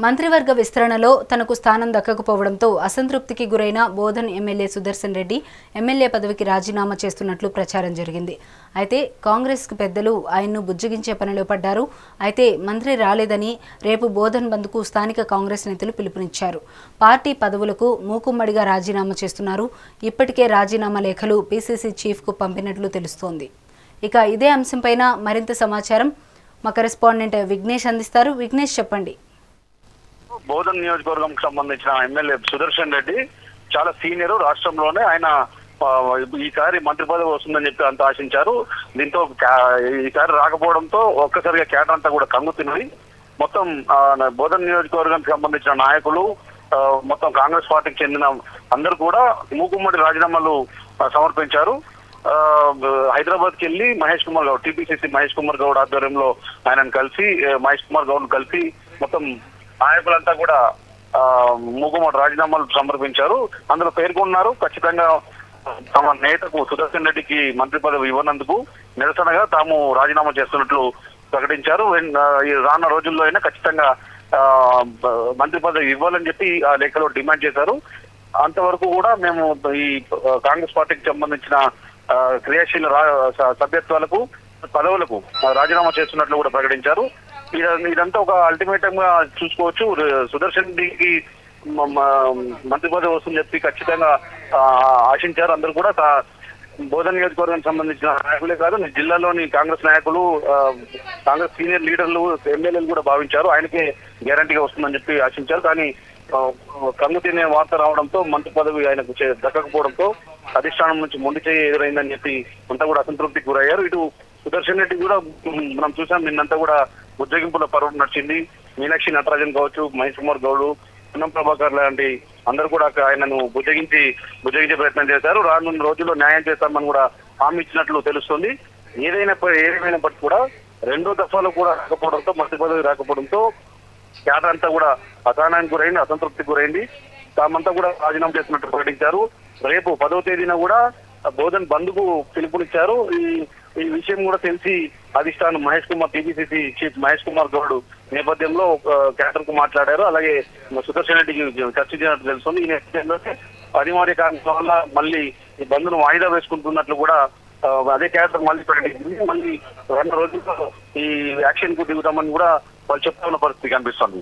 మంత్రివర్గ విస్తరణలో తనకు స్థానం దక్కకపోవడంతో అసంతృప్తికి గురైన బోధన్ ఎమ్మెల్యే సుదర్శన్ రెడ్డి ఎమ్మెల్యే పదవికి రాజీనామా చేస్తున్నట్లు ప్రచారం జరిగింది. అయితే కాంగ్రెస్ పెద్దలు ఆయన్ను బుజ్జగించే పనిలో పడ్డారు. అయితే మంత్రి రాలేదని రేపు బోధన్ బంద్కు స్థానిక కాంగ్రెస్ నేతలు పిలుపునిచ్చారు. పార్టీ పదవులకు మూకుమ్మడిగా రాజీనామా చేస్తున్నారు. ఇప్పటికే రాజీనామా లేఖలు పీసీసీ చీఫ్కు పంపినట్లు తెలుస్తోంది. ఇక ఇదే అంశంపైన మరింత సమాచారం మా కరెస్పాండెంట్ విఘ్నేష్ అందిస్తారు. విఘ్నేష్, చెప్పండి. బోధన్ నియోజకవర్గంకి సంబంధించిన ఎమ్మెల్యే సుదర్శన్ రెడ్డి చాలా సీనియర్. రాష్ట్రంలోనే ఆయన ఈసారి మంత్రి పదవి వస్తుందని చెప్పి అంత ఆశించారు. దీంతో ఈసారి రాకపోవడంతో ఒక్కసారిగా కేటర్ అంతా కూడా కంగుతున్నది. మొత్తం బోధన్ నియోజకవర్గానికి సంబంధించిన నాయకులు, మొత్తం కాంగ్రెస్ పార్టీకి చెందిన అందరూ కూడా మూకుమ్మడి రాజీనామాలు సమర్పించారు. హైదరాబాద్కి వెళ్ళి మహేష్ కుమార్ గౌడ్, టీపీసీసీ మహేష్ కుమార్ గౌడ్ ఆధ్వర్యంలో ఆయనను కలిసి మహేష్ కుమార్ గౌడ్ కలిసి మొత్తం నాయకులంతా కూడా మూకుమ్మడి రాజీనామాలు సమర్పించారు. అందులో పేర్కొన్నారు ఖచ్చితంగా తమ నేతకు సుదర్శన్ రెడ్డికి మంత్రి పదవి ఇవ్వనందుకు నిరసనగా తాము రాజీనామా చేస్తున్నట్లు ప్రకటించారు. రానున్న రోజుల్లో అయినా ఖచ్చితంగా మంత్రి పదవి ఇవ్వాలని చెప్పి ఆ లేఖలో డిమాండ్ చేశారు. అంతవరకు కూడా మేము ఈ కాంగ్రెస్ పార్టీకి సంబంధించిన క్రియాశీల సభ్యత్వాలకు పదవులకు రాజీనామా చేస్తున్నట్లు కూడా ప్రకటించారు. ఇదంతా ఒక అల్టిమేటం గా చూసుకోవచ్చు. సుదర్శన్ రెడ్డికి మంత్రి పదవి వస్తుందని చెప్పి ఖచ్చితంగా ఆశించారు అందరూ కూడా. బోధన్ నియోజకవర్గానికి సంబంధించిన నాయకులే కాదు, జిల్లాలోని కాంగ్రెస్ నాయకులు, కాంగ్రెస్ సీనియర్ లీడర్లు, ఎమ్మెల్యేలు కూడా భావించారు ఆయనకే గ్యారంటీగా వస్తుందని చెప్పి ఆశించారు. కానీ కంగు తినే వార్త రావడంతో మంత్రి పదవి ఆయనకు దక్కకపోవడంతో అధిష్టానం నుంచి మొండి చేయి ఎదురైందని చెప్పి అంతా కూడా అసంతృప్తికి గురయ్యారు. ఇటు సుదర్శన్ రెడ్డి కూడా మనం చూసాం, నిన్నంతా కూడా బుజ్జగింపుల పర్వం నడిచింది. మీనాక్షి నటరాజన్ కావచ్చు, మహేష్ కుమార్ గౌడ్, పొన్నం ప్రభాకర్ లాంటి అందరూ కూడా ఆయనను బుజ్జగించే ప్రయత్నం చేశారు. రానున్న రోజుల్లో న్యాయం చేస్తామని కూడా హామీ ఇచ్చినట్లు తెలుస్తుంది. ఏదేమైనప్పటికీ కూడా రెండో దఫాలో కూడా రాకపోవడంతో, మంత్రి పదవి రాకపోవడంతో కేటర్ అంతా కూడా అసహనానికి గురైంది, అసంతృప్తికి గురైంది. తామంతా కూడా రాజీనామా చేస్తున్నట్టు ప్రకటించారు. రేపు 10వ తేదీన కూడా బోధన్ బంద్కు పిలుపునిచ్చారు. ఈ విషయం కూడా తెలిసి అధిష్టానం మహేష్ కుమార్, టీపీసీసీ చీఫ్ మహేష్ కుమార్ గౌడ్ నేపథ్యంలో కేటర్ కు మాట్లాడారు. అలాగే సుదర్శన్ రెడ్డికి చర్చించినట్టు తెలుస్తుంది. ఈ నేపథ్యంలో అనివార్య కారణాల వల్ల మళ్ళీ ఈ బంద్ను వాయిదా వేసుకుంటున్నట్లు కూడా అదే కేటర్ మళ్ళీ ప్రకటించింది. మళ్ళీ 2 రోజుల్లో ఈ యాక్షన్ కు దిగుతామని కూడా వాళ్ళు చెప్తున్న పరిస్థితి కనిపిస్తుంది.